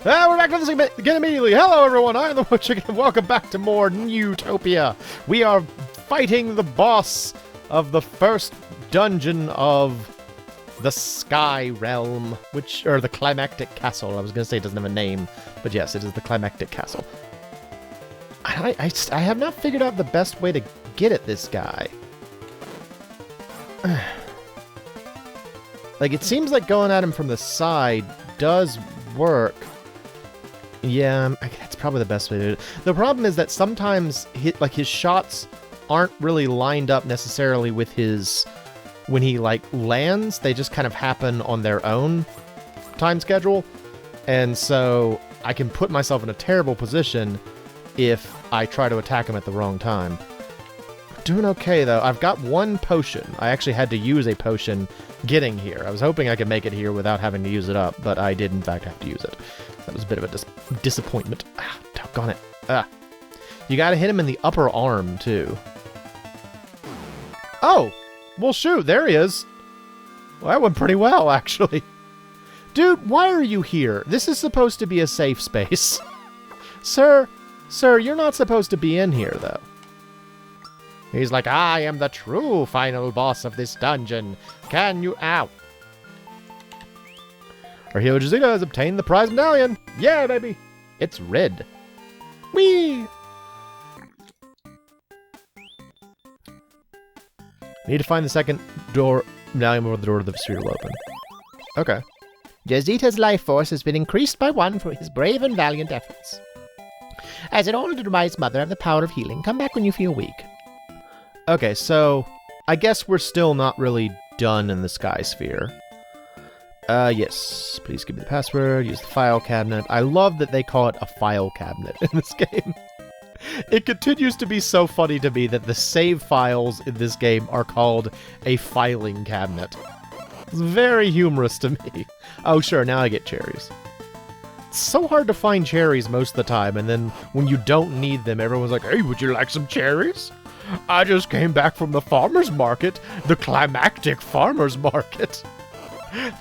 We're back to this again immediately. Hello, everyone. I'm the MoeChicken, and welcome back to more Neutopia. We are fighting the boss of the first dungeon of the Sky Realm, or the Climactic Castle. I was going to say it doesn't have a name, but yes, it is the Climactic Castle. I have not figured out the best way to get at this guy. Like, it seems like going at him from the side does work. Yeah, that's probably the best way to do it. The problem is that sometimes his shots aren't really lined up necessarily with his... When he, lands, they just kind of happen on their own time schedule. And so I can put myself in a terrible position if I try to attack him at the wrong time. Doing okay, though. I've got one potion. I actually had to use a potion getting here. I was hoping I could make it here without having to use it up, but I did, in fact, have to use it. That was a bit of a disappointment. Ah, doggone it. Ah. You gotta hit him in the upper arm, too. Oh! Well, shoot, there he is. Well, that went pretty well, actually. Dude, why are you here? This is supposed to be a safe space. Sir, you're not supposed to be in here, though. He's like, I am the true final boss of this dungeon. Can you out? Our hero Jazita has obtained the prize medallion. Yeah, baby. It's red. Whee! Need to find the second door medallion before the door to the sphere will open. Okay. Jazita's life force has been increased by 1 for his brave and valiant efforts. As an order to remind his mother of the power of healing, come back when you feel weak. Okay, so I guess we're still not really done in the Sky Sphere. Yes. Please give me the password. Use the file cabinet. I love that they call it a file cabinet in this game. It continues to be so funny to me that the save files in this game are called a filing cabinet. It's very humorous to me. Oh, sure, now I get cherries. It's so hard to find cherries most of the time, and then when you don't need them, everyone's like, hey, would you like some cherries? I just came back from the farmer's market, the climactic farmer's market.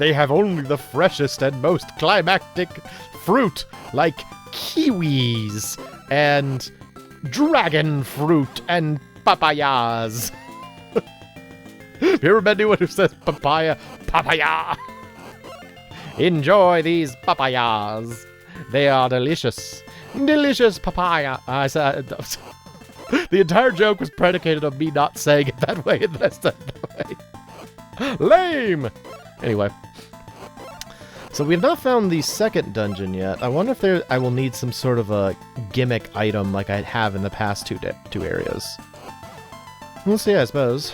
They have only the freshest and most climactic fruit, like kiwis and dragon fruit and papayas. Have you ever met anyone who says papaya? Papaya! Enjoy these papayas. They are delicious. Delicious papaya. The entire joke was predicated on me not saying it that way, and then I said it that way. Lame! Anyway. So we have not found the second dungeon yet. I wonder if I will need some sort of a gimmick item like I have in the past two areas. We'll see, I suppose.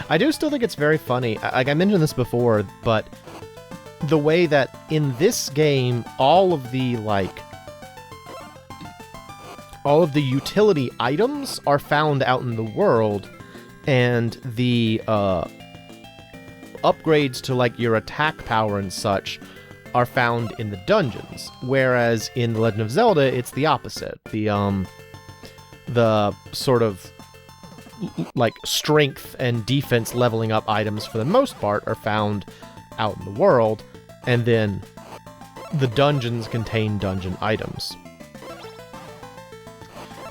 I do still think it's very funny. Like I mentioned this before, but the way that in this game, all of the utility items are found out in the world, and the upgrades to your attack power and such are found in the dungeons, whereas in The Legend of Zelda it's the opposite. The sort of strength and defense leveling up items for the most part are found out in the world, and then the dungeons contain dungeon items.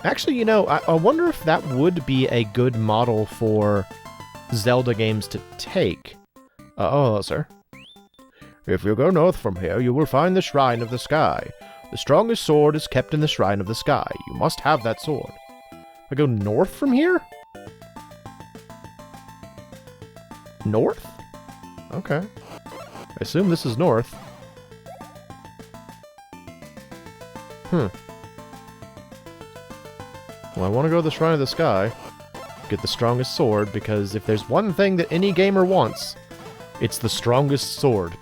Actually, I wonder if that would be a good model for Zelda games to take. Oh, sir. If you go north from here, you will find the Shrine of the Sky. The strongest sword is kept in the Shrine of the Sky. You must have that sword. I go north from here? North? Okay. I assume this is north. Well, I want to go to the Shrine of the Sky, get the strongest sword, because if there's one thing that any gamer wants, it's the strongest sword.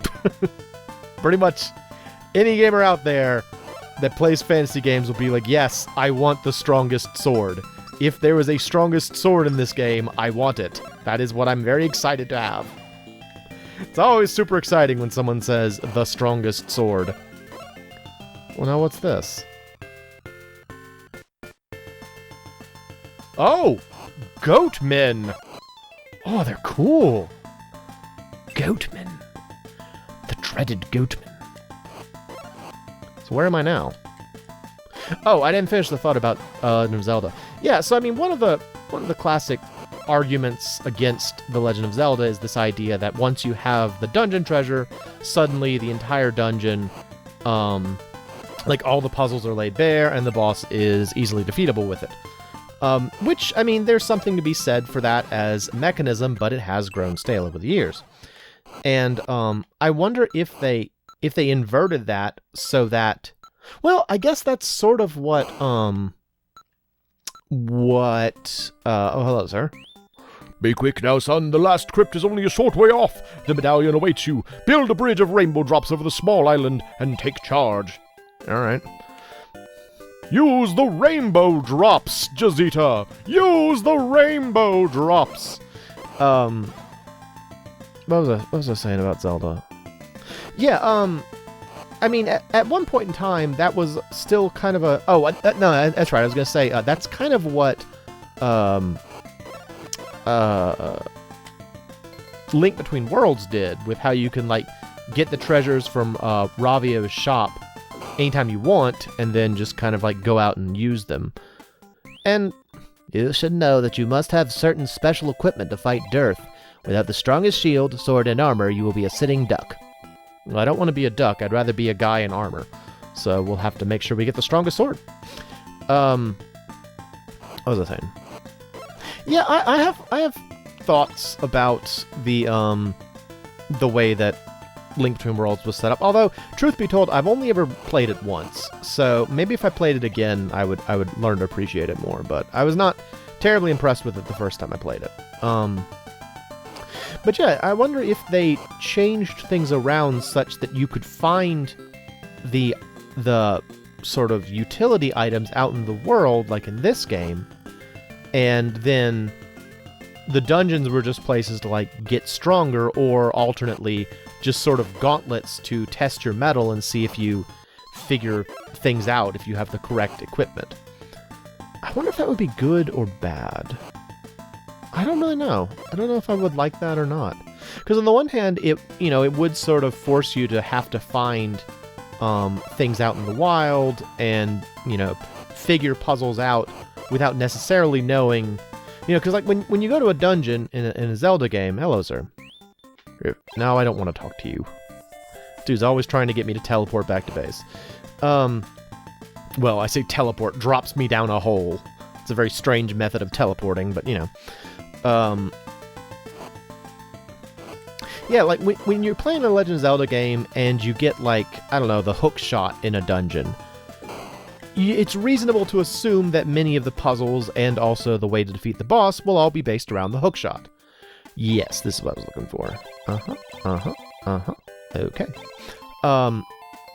Pretty much any gamer out there that plays fantasy games will be like, yes, I want the strongest sword. If there is a strongest sword in this game, I want it. That is what I'm very excited to have. It's always super exciting when someone says, the strongest sword. Well, now what's this? Oh! Goatmen! Oh, they're cool! Goatmen. The dreaded goatmen. So where am I now? Oh, I didn't finish the thought about Legend of Zelda. Yeah, so I mean, one of the classic arguments against The Legend of Zelda is this idea that once you have the dungeon treasure, suddenly the entire dungeon, like all the puzzles are laid bare and the boss is easily defeatable with it. Which, I mean, there's something to be said for that as a mechanism, but it has grown stale over the years. And I wonder if they inverted that so that, well, I guess that's sort of what oh, hello, sir. Be quick now, son. The last crypt is only a short way off. The medallion awaits you. Build a bridge of rainbow drops over the small island and take charge. All right. Use the rainbow drops, Jazita. Use the rainbow drops. What was I saying about Zelda? Yeah, I mean, at one point in time, that was still kind of a... Oh, no, that's right. I was going to say, that's kind of what Link Between Worlds did, with how you can, like, get the treasures from Ravio's shop anytime you want, and then just kind of, like, go out and use them. And you should know that you must have certain special equipment to fight Dearth. Without the strongest shield, sword, and armor, you will be a sitting duck. Well, I don't want to be a duck. I'd rather be a guy in armor. So we'll have to make sure we get the strongest sword. What was I saying? Yeah, I have thoughts about the way that Link Between Worlds was set up. Although, truth be told, I've only ever played it once. So maybe if I played it again, I would learn to appreciate it more. But I was not terribly impressed with it the first time I played it. But yeah, I wonder if they changed things around such that you could find the sort of utility items out in the world, like in this game, and then the dungeons were just places to, like, get stronger, or alternately, just sort of gauntlets to test your mettle and see if you figure things out, if you have the correct equipment. I wonder if that would be good or bad. I don't really know. I don't know if I would like that or not. Because on the one hand, it would sort of force you to have to find things out in the wild and, figure puzzles out without necessarily knowing, because like when you go to a dungeon in a Zelda game, hello, sir. Now I don't want to talk to you. Dude's always trying to get me to teleport back to base. Well, I say teleport, drops me down a hole. It's a very strange method of teleporting, but, yeah, like, when you're playing a Legend of Zelda game and you get, like, I don't know, the hook shot in a dungeon, it's reasonable to assume that many of the puzzles and also the way to defeat the boss will all be based around the hook shot. Yes, this is what I was looking for. Okay.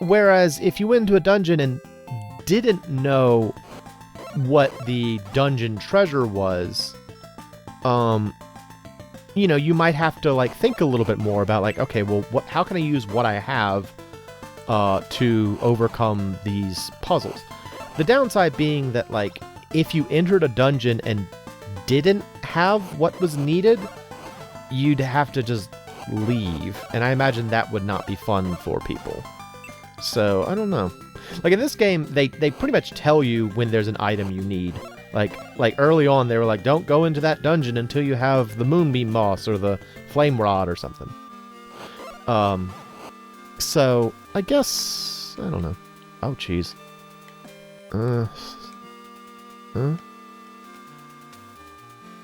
Whereas if you went into a dungeon and didn't know what the dungeon treasure was, you might have to, like, think a little bit more about, like, okay, well, how can I use what I have to overcome these puzzles? The downside being that, like, if you entered a dungeon and didn't have what was needed, you'd have to just leave, and I imagine that would not be fun for people. So, I don't know. Like, in this game, they pretty much tell you when there's an item you need. Like early on, they were like, don't go into that dungeon until you have the Moonbeam Moss or the Flame Rod or something. So, I guess, I don't know. Oh, jeez.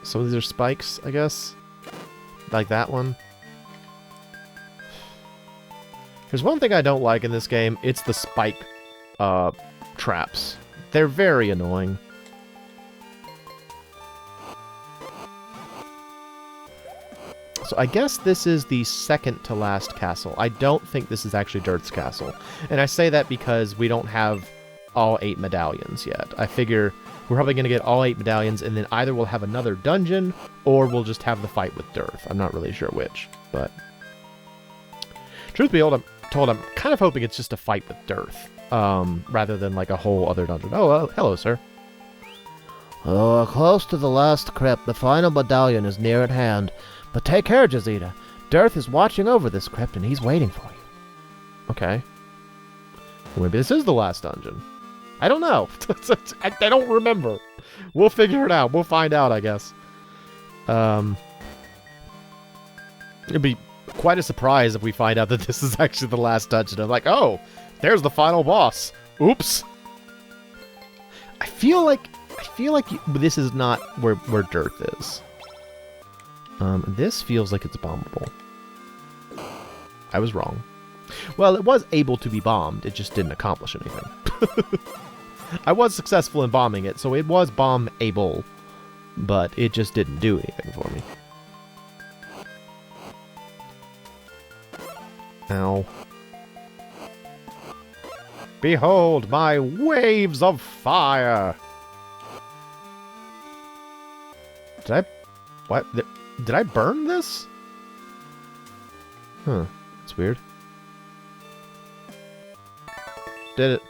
Some of these are spikes, I guess. Like that one. There's one thing I don't like in this game. It's the spike traps. They're very annoying. So I guess this is the second to last castle. I don't think this is actually Dearth's castle. And I say that because we don't have all 8 medallions yet. I figure we're probably going to get all 8 medallions, and then either we'll have another dungeon, or we'll just have the fight with Dearth. I'm not really sure which, but... Truth be told, I'm kind of hoping it's just a fight with Dearth, rather than, like, a whole other dungeon. Oh, hello, sir. Oh, close to the last crypt. The final medallion is near at hand. But take care, Jazita. Dearth is watching over this crypt, and he's waiting for you. Okay. Maybe this is the last dungeon. I don't know. I don't remember. We'll figure it out. We'll find out, I guess. It'd be quite a surprise if we find out that this is actually the last dungeon. I'm like, oh, there's the final boss. Oops. I feel like this is not where Dearth is. This feels like it's bombable. I was wrong. Well, it was able to be bombed. It just didn't accomplish anything. I was successful in bombing it, so it was bomb-able. But it just didn't do anything for me. Ow. Behold my waves of fire! Did I burn this? Huh. That's weird. Did it.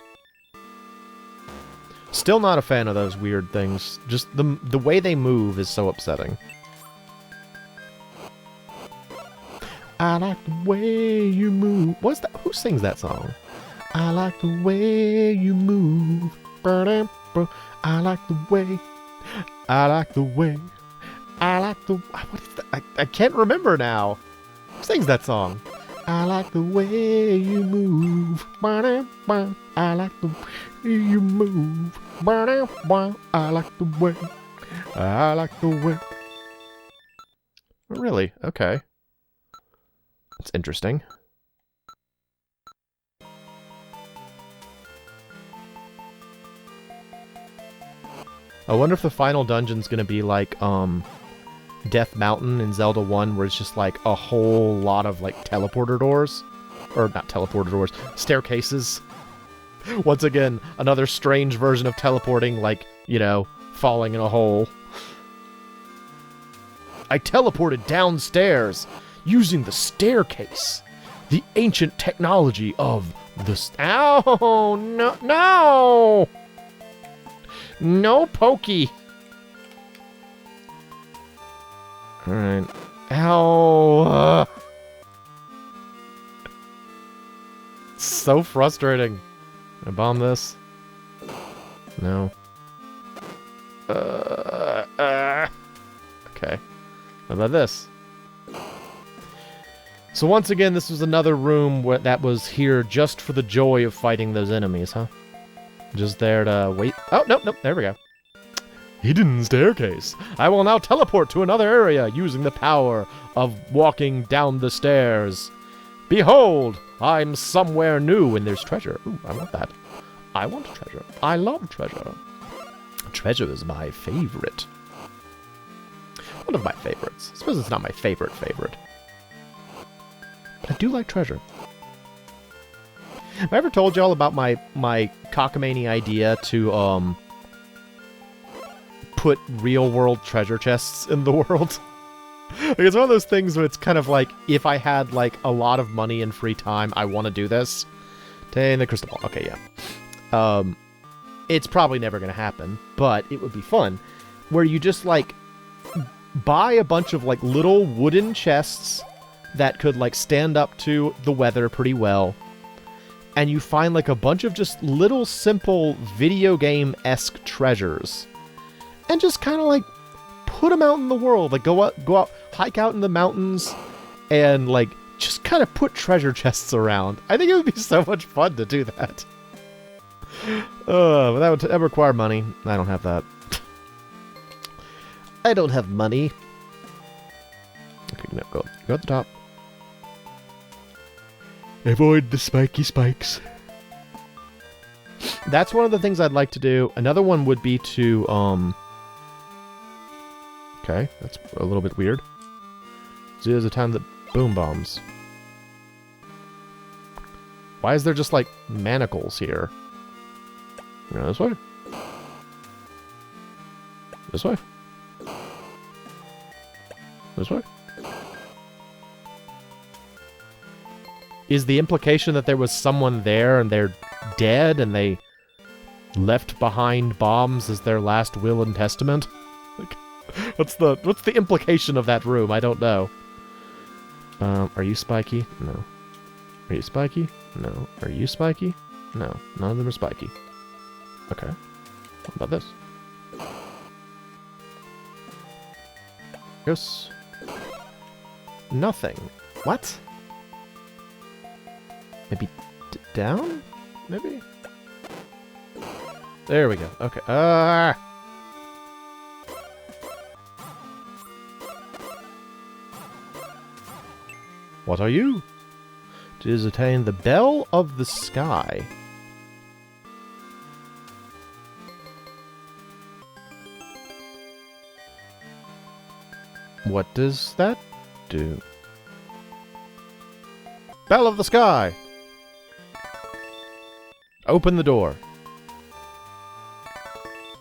Still not a fan of those weird things. Just the way they move is so upsetting. I like the way you move. What's that? Who sings that song? I like the way you move. I like the way. I like the way. I like the... What is that? I can't remember now. Who sings that song? I like the way you move. I like the way you move. I like the way. I like the way. Really? Okay. That's interesting. I wonder if the final dungeon's gonna be like, Death Mountain in Zelda 1, where it's just like a whole lot of like teleporter doors. Or not teleporter doors, staircases. Once again, another strange version of teleporting, like, you know, falling in a hole. I teleported downstairs using the staircase. The ancient technology of the... Ow! No! No! No pokey! Alright. Ow! So frustrating. Can I bomb this? No. Okay. How about this? So once again, this was another room that was here just for the joy of fighting those enemies, huh? Just there to wait. Oh, nope, nope, there we go. Hidden staircase. I will now teleport to another area using the power of walking down the stairs. Behold, I'm somewhere new and there's treasure. Ooh, I want that. I want treasure. I love treasure. Treasure is my favorite. One of my favorites. I suppose it's not my favorite. But I do like treasure. Have I ever told y'all about my cockamamie idea to, put real-world treasure chests in the world? Like, it's one of those things where it's kind of like, if I had, like, a lot of money and free time, I want to do this. Take the crystal ball. Okay, yeah. It's probably never going to happen, but it would be fun. Where you just, like, buy a bunch of, like, little wooden chests that could, like, stand up to the weather pretty well. And you find, like, a bunch of just little, simple, video game-esque treasures. And just kind of, like, put them out in the world. Like, go out, hike out in the mountains, and, like, just kind of put treasure chests around. I think it would be so much fun to do that. But that would require money. I don't have that. I don't have money. Okay, no, go at the top. Avoid the spiky spikes. That's one of the things I'd like to do. Another one would be to, okay, that's a little bit weird. So there's a time that boom bombs. Why is there just, like, manacles here? You know, this way? This way? This way? Is the implication that there was someone there and they're dead and they left behind bombs as their last will and testament? Like, what's the implication of that room? I don't know. Are you spiky? No. Are you spiky? No. Are you spiky? No, none of them are spiky. Okay. What about this? Yes. Nothing. What? Maybe down? Maybe? There we go. Okay. What are you? To attain the Bell of the Sky. What does that do? Bell of the Sky! Open the door.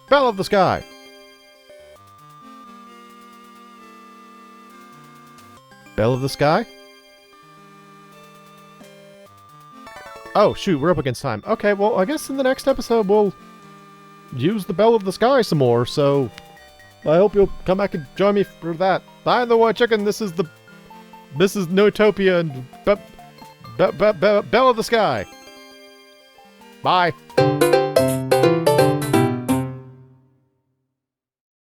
Bell of the Sky! Bell of the Sky? Oh, shoot, we're up against time. Okay, well, I guess in the next episode we'll use the Bell of the Sky some more, so I hope you'll come back and join me for that. Bye, the MoeChicken. This is Neutopia and Bell of the Sky. Bye.